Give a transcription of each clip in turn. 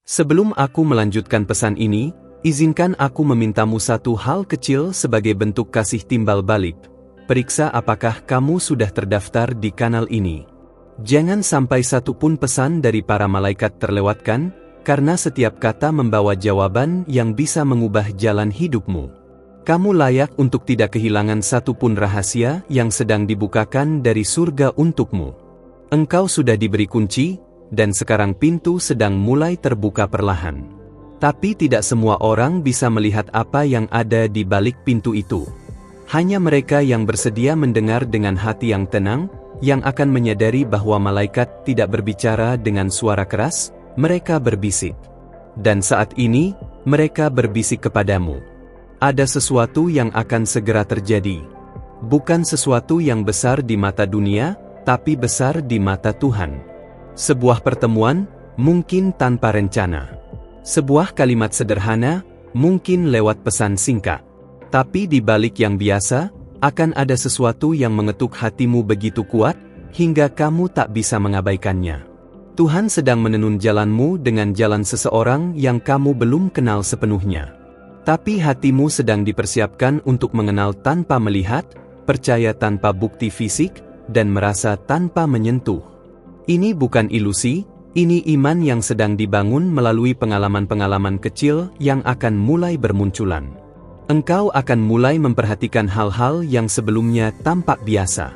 Sebelum aku melanjutkan pesan ini, izinkan aku memintamu satu hal kecil sebagai bentuk kasih timbal balik. Periksa apakah kamu sudah terdaftar di kanal ini. Jangan sampai satu pun pesan dari para malaikat terlewatkan, karena setiap kata membawa jawaban yang bisa mengubah jalan hidupmu. Kamu layak untuk tidak kehilangan satu pun rahasia yang sedang dibukakan dari surga untukmu. Engkau sudah diberi kunci, dan sekarang pintu sedang mulai terbuka perlahan. Tapi tidak semua orang bisa melihat apa yang ada di balik pintu itu. Hanya mereka yang bersedia mendengar dengan hati yang tenang, yang akan menyadari bahwa malaikat tidak berbicara dengan suara keras, mereka berbisik. Dan saat ini, mereka berbisik kepadamu. Ada sesuatu yang akan segera terjadi. Bukan sesuatu yang besar di mata dunia, tapi besar di mata Tuhan. Sebuah pertemuan, mungkin tanpa rencana. Sebuah kalimat sederhana, mungkin lewat pesan singkat. Tapi di balik yang biasa, akan ada sesuatu yang mengetuk hatimu begitu kuat, hingga kamu tak bisa mengabaikannya. Tuhan sedang menenun jalanmu dengan jalan seseorang yang kamu belum kenal sepenuhnya. Tapi hatimu sedang dipersiapkan untuk mengenal tanpa melihat, percaya tanpa bukti fisik, dan merasa tanpa menyentuh. Ini bukan ilusi, ini iman yang sedang dibangun melalui pengalaman-pengalaman kecil yang akan mulai bermunculan. Engkau akan mulai memperhatikan hal-hal yang sebelumnya tampak biasa.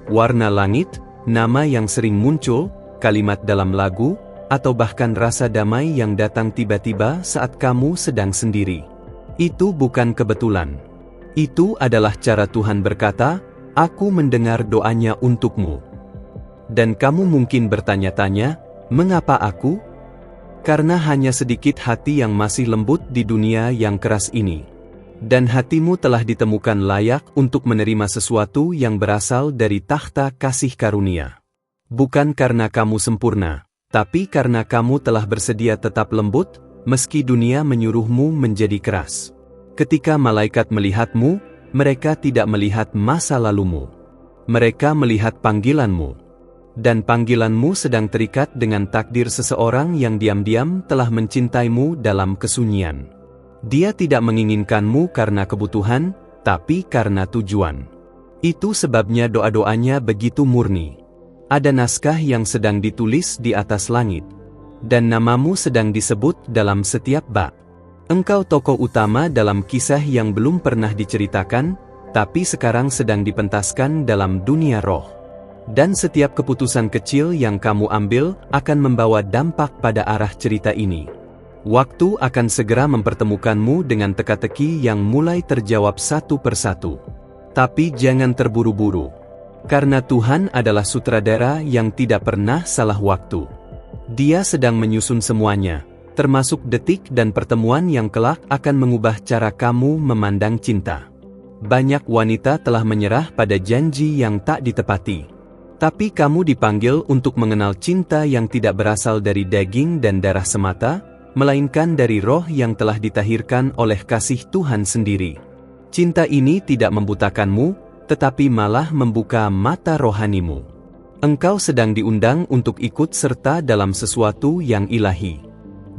Warna langit, nama yang sering muncul, kalimat dalam lagu, atau bahkan rasa damai yang datang tiba-tiba saat kamu sedang sendiri. Itu bukan kebetulan. Itu adalah cara Tuhan berkata, "Aku mendengar doanya untukmu." Dan kamu mungkin bertanya-tanya, mengapa aku? Karena hanya sedikit hati yang masih lembut di dunia yang keras ini. Dan hatimu telah ditemukan layak untuk menerima sesuatu yang berasal dari takhta kasih karunia. Bukan karena kamu sempurna, tapi karena kamu telah bersedia tetap lembut, meski dunia menyuruhmu menjadi keras. Ketika malaikat melihatmu, mereka tidak melihat masa lalumu. Mereka melihat panggilanmu. Dan panggilanmu sedang terikat dengan takdir seseorang yang diam-diam telah mencintaimu dalam kesunyian. Dia tidak menginginkanmu karena kebutuhan, tapi karena tujuan. Itu sebabnya doa-doanya begitu murni. Ada naskah yang sedang ditulis di atas langit. Dan namamu sedang disebut dalam setiap bab. Engkau tokoh utama dalam kisah yang belum pernah diceritakan, tapi sekarang sedang dipentaskan dalam dunia roh. Dan setiap keputusan kecil yang kamu ambil akan membawa dampak pada arah cerita ini. Waktu akan segera mempertemukanmu dengan teka-teki yang mulai terjawab satu persatu. Tapi jangan terburu-buru. Karena Tuhan adalah sutradara yang tidak pernah salah waktu. Dia sedang menyusun semuanya, termasuk detik dan pertemuan yang kelak akan mengubah cara kamu memandang cinta. Banyak wanita telah menyerah pada janji yang tak ditepati. Tapi kamu dipanggil untuk mengenal cinta yang tidak berasal dari daging dan darah semata, melainkan dari roh yang telah ditahirkan oleh kasih Tuhan sendiri. Cinta ini tidak membutakanmu, tetapi malah membuka mata rohanimu. Engkau sedang diundang untuk ikut serta dalam sesuatu yang ilahi.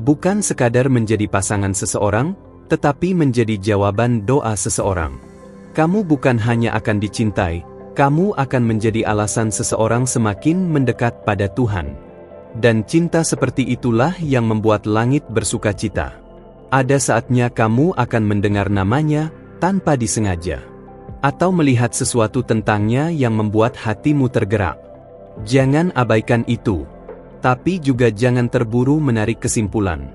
Bukan sekadar menjadi pasangan seseorang, tetapi menjadi jawaban doa seseorang. Kamu bukan hanya akan dicintai, kamu akan menjadi alasan seseorang semakin mendekat pada Tuhan. Dan cinta seperti itulah yang membuat langit bersukacita. Ada saatnya kamu akan mendengar namanya tanpa disengaja. Atau melihat sesuatu tentangnya yang membuat hatimu tergerak. Jangan abaikan itu. Tapi juga jangan terburu menarik kesimpulan.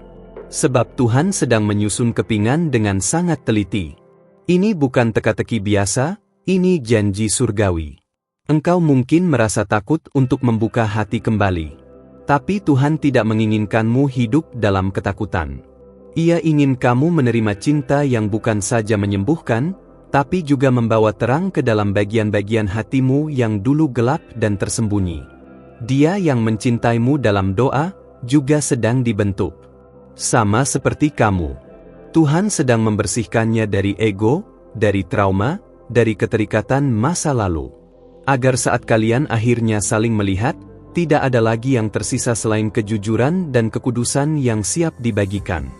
Sebab Tuhan sedang menyusun kepingan dengan sangat teliti. Ini bukan teka-teki biasa, ini janji surgawi. Engkau mungkin merasa takut untuk membuka hati kembali. Tapi Tuhan tidak menginginkanmu hidup dalam ketakutan. Ia ingin kamu menerima cinta yang bukan saja menyembuhkan, tapi juga membawa terang ke dalam bagian-bagian hatimu yang dulu gelap dan tersembunyi. Dia yang mencintaimu dalam doa, juga sedang dibentuk. Sama seperti kamu. Tuhan sedang membersihkannya dari ego, dari trauma, dari keterikatan masa lalu. Agar saat kalian akhirnya saling melihat, Tidak ada lagi yang tersisa selain kejujuran dan kekudusan yang siap dibagikan.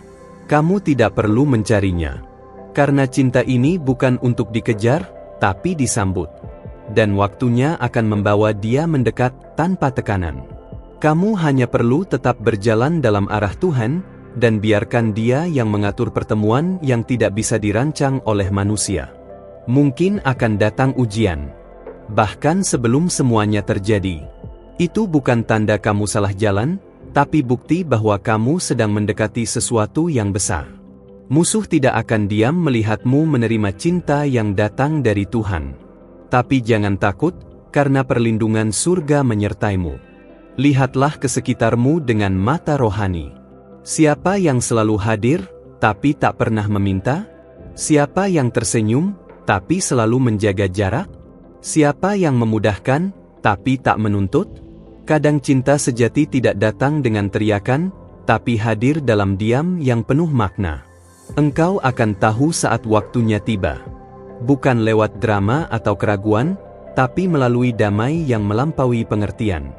Kamu tidak perlu mencarinya. Karena cinta ini bukan untuk dikejar, tapi disambut. Dan waktunya akan membawa dia mendekat tanpa tekanan. Kamu hanya perlu tetap berjalan dalam arah Tuhan, dan biarkan Dia yang mengatur pertemuan yang tidak bisa dirancang oleh manusia. Mungkin akan datang ujian. Bahkan sebelum semuanya terjadi. Itu bukan tanda kamu salah jalan, tapi bukti bahwa kamu sedang mendekati sesuatu yang besar. Musuh tidak akan diam melihatmu menerima cinta yang datang dari Tuhan. Tapi jangan takut, karena perlindungan surga menyertaimu. Lihatlah ke sekitarmu dengan mata rohani. Siapa yang selalu hadir, tapi tak pernah meminta? Siapa yang tersenyum, tapi selalu menjaga jarak? Siapa yang memudahkan, tapi tak menuntut? Kadang cinta sejati tidak datang dengan teriakan, tapi hadir dalam diam yang penuh makna. Engkau akan tahu saat waktunya tiba. Bukan lewat drama atau keraguan, tapi melalui damai yang melampaui pengertian.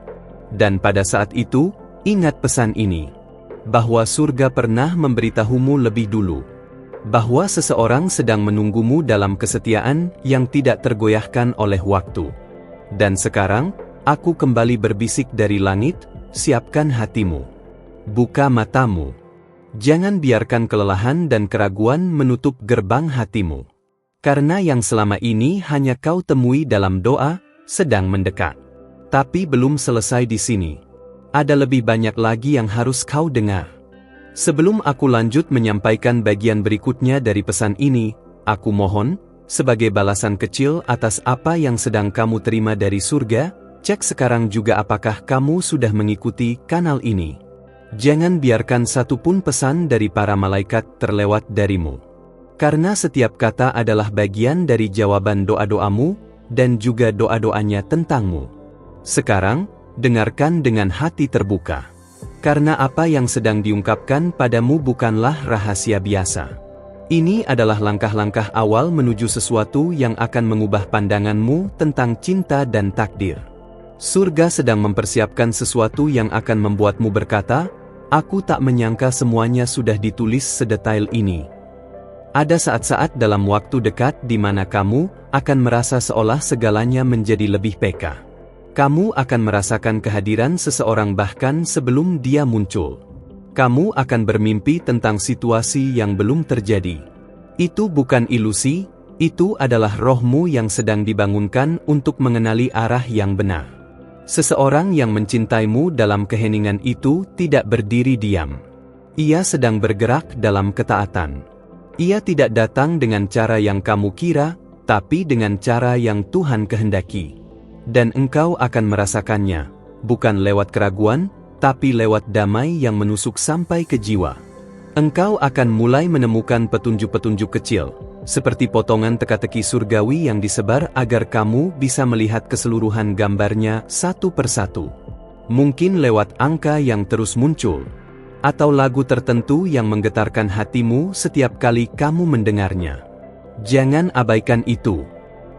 Dan pada saat itu, ingat pesan ini. Bahwa surga pernah memberitahumu lebih dulu. Bahwa seseorang sedang menunggumu dalam kesetiaan yang tidak tergoyahkan oleh waktu. Dan sekarang, aku kembali berbisik dari langit, siapkan hatimu. Buka matamu. Jangan biarkan kelelahan dan keraguan menutup gerbang hatimu. Karena yang selama ini hanya kau temui dalam doa, sedang mendekat. Tapi belum selesai di sini. Ada lebih banyak lagi yang harus kau dengar. Sebelum aku lanjut menyampaikan bagian berikutnya dari pesan ini, aku mohon, sebagai balasan kecil atas apa yang sedang kamu terima dari surga, cek sekarang juga apakah kamu sudah mengikuti kanal ini. Jangan biarkan satupun pesan dari para malaikat terlewat darimu. Karena setiap kata adalah bagian dari jawaban doa-doamu, dan juga doa-doanya tentangmu. Sekarang, dengarkan dengan hati terbuka. Karena apa yang sedang diungkapkan padamu bukanlah rahasia biasa. Ini adalah langkah-langkah awal menuju sesuatu yang akan mengubah pandanganmu tentang cinta dan takdir. Surga sedang mempersiapkan sesuatu yang akan membuatmu berkata, "Aku tak menyangka semuanya sudah ditulis sedetail ini." Ada saat-saat dalam waktu dekat di mana kamu akan merasa seolah segalanya menjadi lebih peka. Kamu akan merasakan kehadiran seseorang bahkan sebelum dia muncul. Kamu akan bermimpi tentang situasi yang belum terjadi. Itu bukan ilusi, itu adalah rohmu yang sedang dibangunkan untuk mengenali arah yang benar. Seseorang yang mencintaimu dalam keheningan itu tidak berdiri diam. Ia sedang bergerak dalam ketaatan. Ia tidak datang dengan cara yang kamu kira, tapi dengan cara yang Tuhan kehendaki. Dan engkau akan merasakannya, bukan lewat keraguan, tapi lewat damai yang menusuk sampai ke jiwa. Engkau akan mulai menemukan petunjuk-petunjuk kecil, seperti potongan teka-teki surgawi yang disebar agar kamu bisa melihat keseluruhan gambarnya satu persatu. Mungkin lewat angka yang terus muncul, atau lagu tertentu yang menggetarkan hatimu setiap kali kamu mendengarnya. Jangan abaikan itu.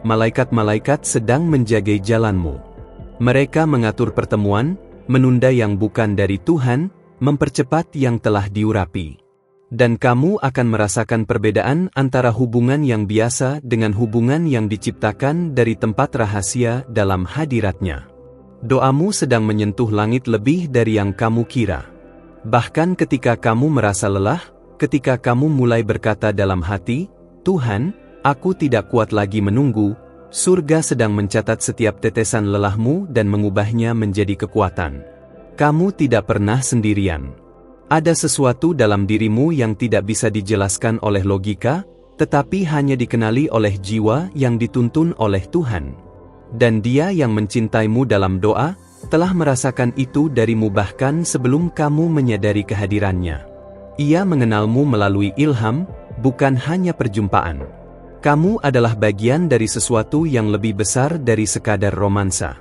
Malaikat-malaikat sedang menjaga jalanmu. Mereka mengatur pertemuan, menunda yang bukan dari Tuhan, mempercepat yang telah diurapi. Dan kamu akan merasakan perbedaan antara hubungan yang biasa dengan hubungan yang diciptakan dari tempat rahasia dalam hadiratnya. Doamu sedang menyentuh langit lebih dari yang kamu kira. Bahkan ketika kamu merasa lelah, ketika kamu mulai berkata dalam hati, "Tuhan, aku tidak kuat lagi menunggu," surga sedang mencatat setiap tetesan lelahmu dan mengubahnya menjadi kekuatan. Kamu tidak pernah sendirian. Ada sesuatu dalam dirimu yang tidak bisa dijelaskan oleh logika, tetapi hanya dikenali oleh jiwa yang dituntun oleh Tuhan. Dan Dia yang mencintaimu dalam doa, telah merasakan itu darimu bahkan sebelum kamu menyadari kehadirannya. Ia mengenalmu melalui ilham, bukan hanya perjumpaan. Kamu adalah bagian dari sesuatu yang lebih besar dari sekadar romansa.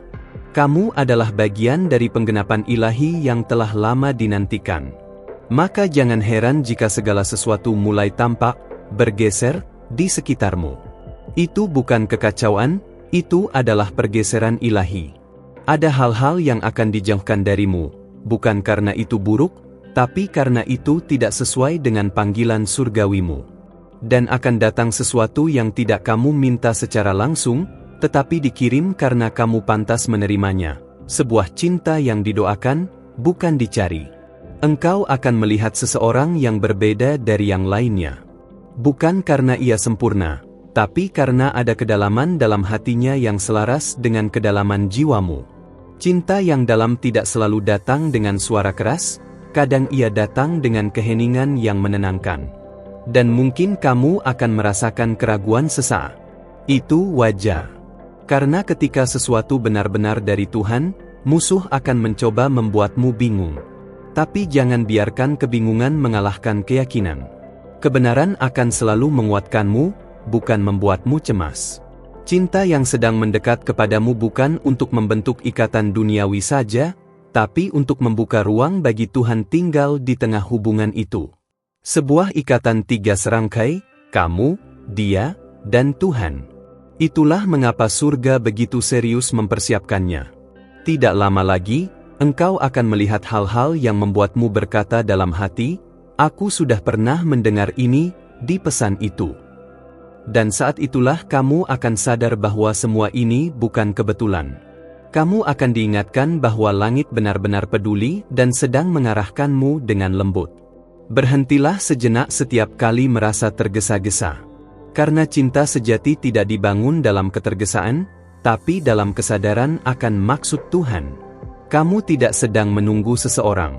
Kamu adalah bagian dari penggenapan ilahi yang telah lama dinantikan. Maka jangan heran jika segala sesuatu mulai tampak, bergeser, di sekitarmu. Itu bukan kekacauan, itu adalah pergeseran ilahi. Ada hal-hal yang akan dijauhkan darimu, bukan karena itu buruk, tapi karena itu tidak sesuai dengan panggilan surgawimu. Dan akan datang sesuatu yang tidak kamu minta secara langsung, tetapi dikirim karena kamu pantas menerimanya. Sebuah cinta yang didoakan, bukan dicari. Engkau akan melihat seseorang yang berbeda dari yang lainnya. Bukan karena ia sempurna, tapi karena ada kedalaman dalam hatinya yang selaras dengan kedalaman jiwamu. Cinta yang dalam tidak selalu datang dengan suara keras, kadang ia datang dengan keheningan yang menenangkan. Dan mungkin kamu akan merasakan keraguan sesaat. Itu wajar. Karena ketika sesuatu benar-benar dari Tuhan, musuh akan mencoba membuatmu bingung. Tapi jangan biarkan kebingungan mengalahkan keyakinan. Kebenaran akan selalu menguatkanmu, bukan membuatmu cemas. Cinta yang sedang mendekat kepadamu bukan untuk membentuk ikatan duniawi saja, tapi untuk membuka ruang bagi Tuhan tinggal di tengah hubungan itu. Sebuah ikatan 3 serangkai, kamu, dia, dan Tuhan. Itulah mengapa surga begitu serius mempersiapkannya. Tidak lama lagi, engkau akan melihat hal-hal yang membuatmu berkata dalam hati, "Aku sudah pernah mendengar ini di pesan itu." Dan saat itulah kamu akan sadar bahwa semua ini bukan kebetulan. Kamu akan diingatkan bahwa langit benar-benar peduli dan sedang mengarahkanmu dengan lembut. Berhentilah sejenak setiap kali merasa tergesa-gesa. Karena cinta sejati tidak dibangun dalam ketergesaan, tapi dalam kesadaran akan maksud Tuhan. Kamu tidak sedang menunggu seseorang.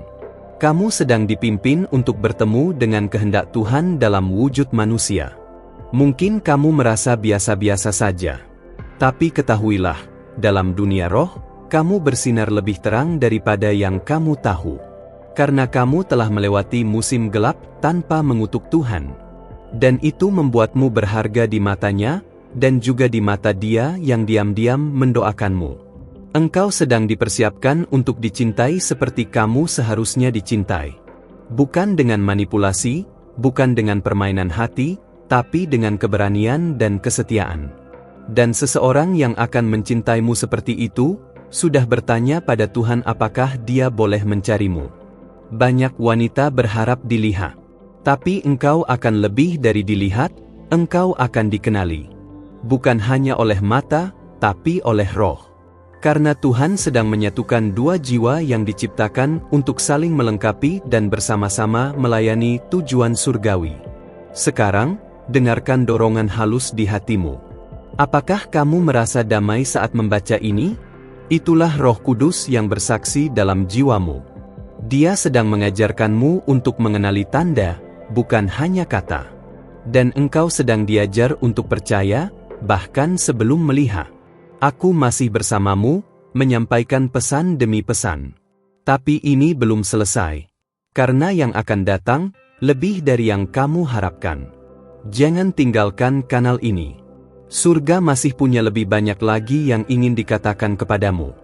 Kamu sedang dipimpin untuk bertemu dengan kehendak Tuhan dalam wujud manusia. Mungkin kamu merasa biasa-biasa saja. Tapi ketahuilah, dalam dunia roh, kamu bersinar lebih terang daripada yang kamu tahu. Karena kamu telah melewati musim gelap tanpa mengutuk Tuhan. Dan itu membuatmu berharga di matanya, dan juga di mata Dia yang diam-diam mendoakanmu. Engkau sedang dipersiapkan untuk dicintai seperti kamu seharusnya dicintai. Bukan dengan manipulasi, bukan dengan permainan hati, tapi dengan keberanian dan kesetiaan. Dan seseorang yang akan mencintaimu seperti itu, sudah bertanya pada Tuhan apakah Dia boleh mencarimu. Banyak wanita berharap dilihat. Tapi engkau akan lebih dari dilihat, engkau akan dikenali. Bukan hanya oleh mata, tapi oleh roh. Karena Tuhan sedang menyatukan 2 jiwa yang diciptakan untuk saling melengkapi dan bersama-sama melayani tujuan surgawi. Sekarang, dengarkan dorongan halus di hatimu. Apakah kamu merasa damai saat membaca ini? Itulah Roh Kudus yang bersaksi dalam jiwamu. Dia sedang mengajarkanmu untuk mengenali tanda, bukan hanya kata. Dan engkau sedang diajar untuk percaya, bahkan sebelum melihat. Aku masih bersamamu, menyampaikan pesan demi pesan. Tapi ini belum selesai. Karena yang akan datang, lebih dari yang kamu harapkan. Jangan tinggalkan kanal ini. Surga masih punya lebih banyak lagi yang ingin dikatakan kepadamu.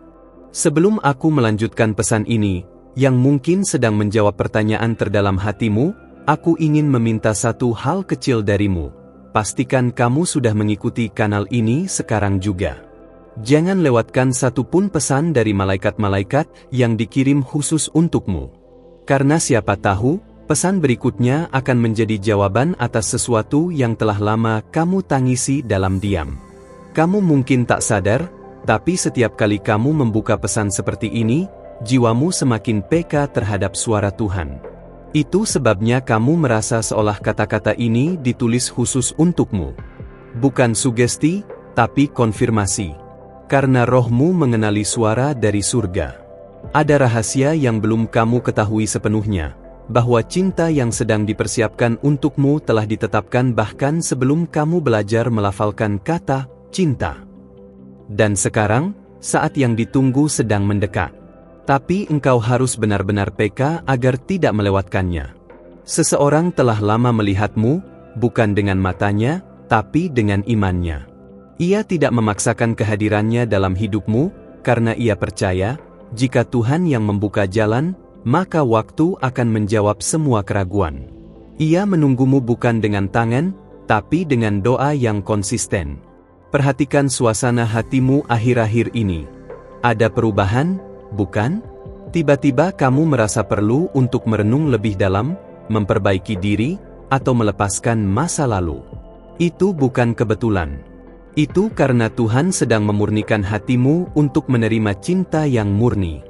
Sebelum aku melanjutkan pesan ini, yang mungkin sedang menjawab pertanyaan terdalam hatimu, aku ingin meminta satu hal kecil darimu. Pastikan kamu sudah mengikuti kanal ini sekarang juga. Jangan lewatkan satu pun pesan dari malaikat-malaikat yang dikirim khusus untukmu. Karena siapa tahu, pesan berikutnya akan menjadi jawaban atas sesuatu yang telah lama kamu tangisi dalam diam. Kamu mungkin tak sadar, tapi setiap kali kamu membuka pesan seperti ini, jiwamu semakin peka terhadap suara Tuhan. Itu sebabnya kamu merasa seolah kata-kata ini ditulis khusus untukmu. Bukan sugesti, tapi konfirmasi. Karena rohmu mengenali suara dari surga. Ada rahasia yang belum kamu ketahui sepenuhnya, bahwa cinta yang sedang dipersiapkan untukmu telah ditetapkan bahkan sebelum kamu belajar melafalkan kata cinta. Dan sekarang, saat yang ditunggu sedang mendekat. Tapi engkau harus benar-benar peka agar tidak melewatkannya. Seseorang telah lama melihatmu, bukan dengan matanya, tapi dengan imannya. Ia tidak memaksakan kehadirannya dalam hidupmu, karena ia percaya, jika Tuhan yang membuka jalan, maka waktu akan menjawab semua keraguan. Ia menunggumu bukan dengan tangan, tapi dengan doa yang konsisten. Perhatikan suasana hatimu akhir-akhir ini. Ada perubahan, bukan? Tiba-tiba kamu merasa perlu untuk merenung lebih dalam, memperbaiki diri, atau melepaskan masa lalu. Itu bukan kebetulan. Itu karena Tuhan sedang memurnikan hatimu untuk menerima cinta yang murni.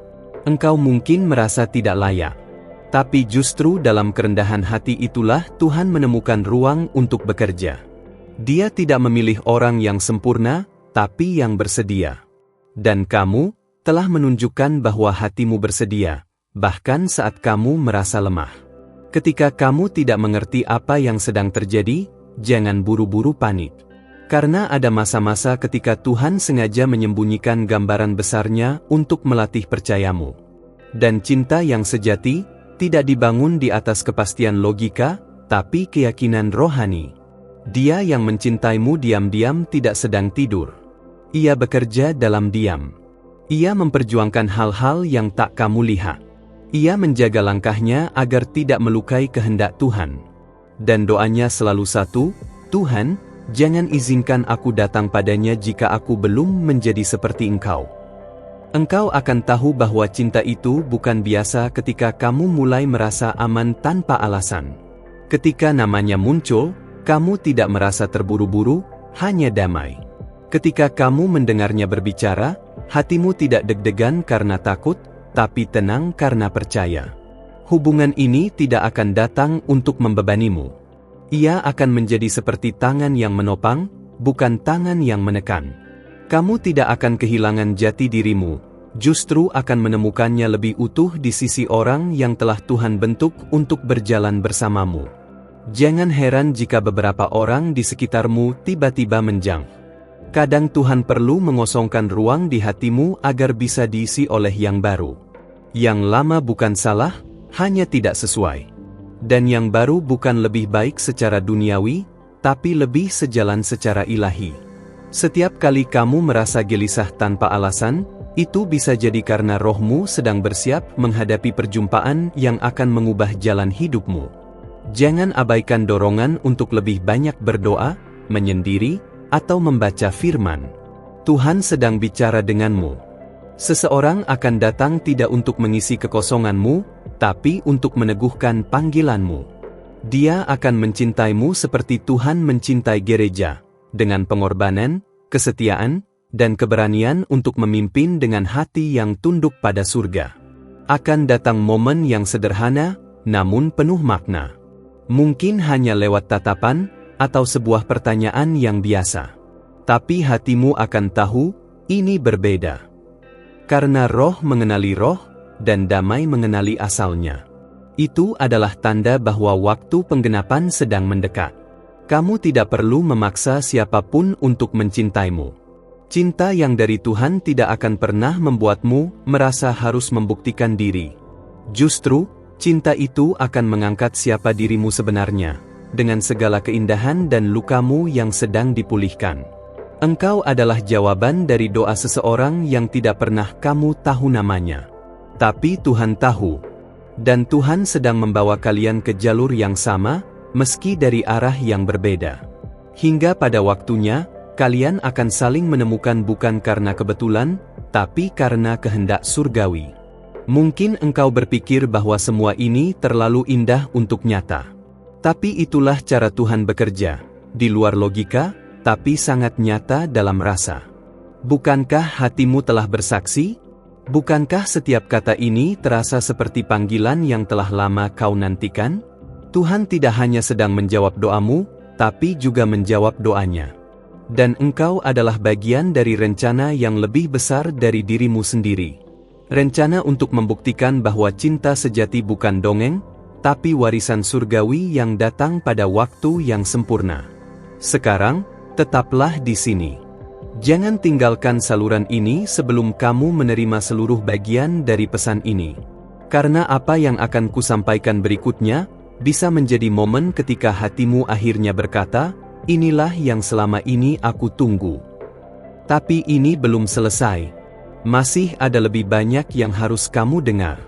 Engkau mungkin merasa tidak layak. Tapi justru dalam kerendahan hati itulah Tuhan menemukan ruang untuk bekerja. Dia tidak memilih orang yang sempurna, tapi yang bersedia. Dan kamu telah menunjukkan bahwa hatimu bersedia, bahkan saat kamu merasa lemah. Ketika kamu tidak mengerti apa yang sedang terjadi, jangan buru-buru panik. Karena ada masa-masa ketika Tuhan sengaja menyembunyikan gambaran besarnya untuk melatih percayamu. Dan cinta yang sejati tidak dibangun di atas kepastian logika, tapi keyakinan rohani. Dia yang mencintaimu diam-diam tidak sedang tidur. Ia bekerja dalam diam. Ia memperjuangkan hal-hal yang tak kamu lihat. Ia menjaga langkahnya agar tidak melukai kehendak Tuhan. Dan doanya selalu satu, Tuhan, jangan izinkan aku datang padanya jika aku belum menjadi seperti Engkau. Engkau akan tahu bahwa cinta itu bukan biasa ketika kamu mulai merasa aman tanpa alasan. Ketika namanya muncul, kamu tidak merasa terburu-buru, hanya damai. Ketika kamu mendengarnya berbicara, hatimu tidak deg-degan karena takut, tapi tenang karena percaya. Hubungan ini tidak akan datang untuk membebanimu. Ia akan menjadi seperti tangan yang menopang, bukan tangan yang menekan. Kamu tidak akan kehilangan jati dirimu, justru akan menemukannya lebih utuh di sisi orang yang telah Tuhan bentuk untuk berjalan bersamamu. Jangan heran jika beberapa orang di sekitarmu tiba-tiba menjang. Kadang Tuhan perlu mengosongkan ruang di hatimu agar bisa diisi oleh yang baru. Yang lama bukan salah, hanya tidak sesuai. Dan yang baru bukan lebih baik secara duniawi, tapi lebih sejalan secara ilahi. Setiap kali kamu merasa gelisah tanpa alasan, itu bisa jadi karena rohmu sedang bersiap menghadapi perjumpaan yang akan mengubah jalan hidupmu. Jangan abaikan dorongan untuk lebih banyak berdoa, menyendiri, atau membaca firman. Tuhan sedang bicara denganmu. Seseorang akan datang tidak untuk mengisi kekosonganmu, tapi untuk meneguhkan panggilanmu. Dia akan mencintaimu seperti Tuhan mencintai gereja, dengan pengorbanan, kesetiaan, dan keberanian untuk memimpin dengan hati yang tunduk pada surga. Akan datang momen yang sederhana, namun penuh makna. Mungkin hanya lewat tatapan, atau sebuah pertanyaan yang biasa. Tapi hatimu akan tahu, ini berbeda. Karena roh mengenali roh, dan damai mengenali asalnya. Itu adalah tanda bahwa waktu penggenapan sedang mendekat. Kamu tidak perlu memaksa siapapun untuk mencintaimu. Cinta yang dari Tuhan tidak akan pernah membuatmu merasa harus membuktikan diri. Justru, cinta itu akan mengangkat siapa dirimu sebenarnya, dengan segala keindahan dan lukamu yang sedang dipulihkan. Engkau adalah jawaban dari doa seseorang yang tidak pernah kamu tahu namanya. Tapi Tuhan tahu. Dan Tuhan sedang membawa kalian ke jalur yang sama, meski dari arah yang berbeda. Hingga pada waktunya, kalian akan saling menemukan bukan karena kebetulan, tapi karena kehendak surgawi. Mungkin engkau berpikir bahwa semua ini terlalu indah untuk nyata. Tapi itulah cara Tuhan bekerja, di luar logika, tapi sangat nyata dalam rasa. Bukankah hatimu telah bersaksi? Bukankah setiap kata ini terasa seperti panggilan yang telah lama kau nantikan? Tuhan tidak hanya sedang menjawab doamu, tapi juga menjawab doanya. Dan engkau adalah bagian dari rencana yang lebih besar dari dirimu sendiri. Rencana untuk membuktikan bahwa cinta sejati bukan dongeng, tapi warisan surgawi yang datang pada waktu yang sempurna. Sekarang, tetaplah di sini. Jangan tinggalkan saluran ini sebelum kamu menerima seluruh bagian dari pesan ini. Karena apa yang akan kusampaikan berikutnya, bisa menjadi momen ketika hatimu akhirnya berkata, inilah yang selama ini aku tunggu. Tapi ini belum selesai. Masih ada lebih banyak yang harus kamu dengar.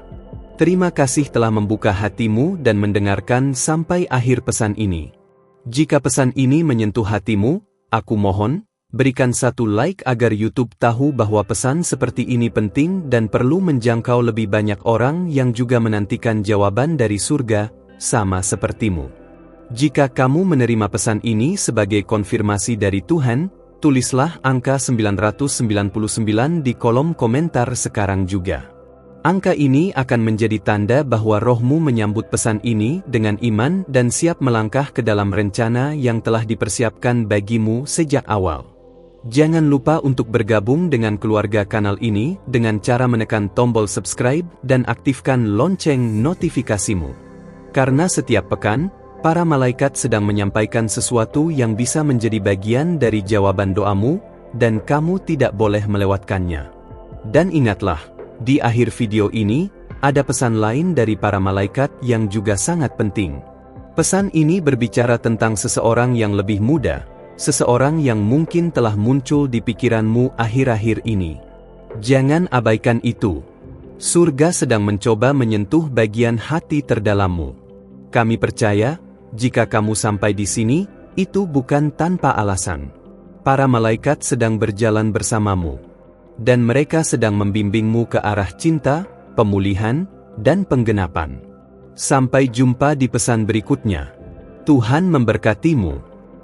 Terima kasih telah membuka hatimu dan mendengarkan sampai akhir pesan ini. Jika pesan ini menyentuh hatimu, aku mohon, Berikan satu like agar YouTube tahu bahwa pesan seperti ini penting dan perlu menjangkau lebih banyak orang yang juga menantikan jawaban dari surga, sama sepertimu. Jika kamu menerima pesan ini sebagai konfirmasi dari Tuhan, tulislah angka 999 di kolom komentar sekarang juga. Angka ini akan menjadi tanda bahwa rohmu menyambut pesan ini dengan iman dan siap melangkah ke dalam rencana yang telah dipersiapkan bagimu sejak awal. Jangan lupa untuk bergabung dengan keluarga kanal ini dengan cara menekan tombol subscribe dan aktifkan lonceng notifikasimu. Karena setiap pekan, para malaikat sedang menyampaikan sesuatu yang bisa menjadi bagian dari jawaban doamu, dan kamu tidak boleh melewatkannya. Dan ingatlah, di akhir video ini, ada pesan lain dari para malaikat yang juga sangat penting. Pesan ini berbicara tentang seseorang yang lebih muda, seseorang yang mungkin telah muncul di pikiranmu akhir-akhir ini. Jangan abaikan itu. Surga sedang mencoba menyentuh bagian hati terdalammu. Kami percaya, jika kamu sampai di sini, itu bukan tanpa alasan. Para malaikat sedang berjalan bersamamu, dan mereka sedang membimbingmu ke arah cinta, pemulihan, dan penggenapan. Sampai jumpa di pesan berikutnya. Tuhan memberkatimu.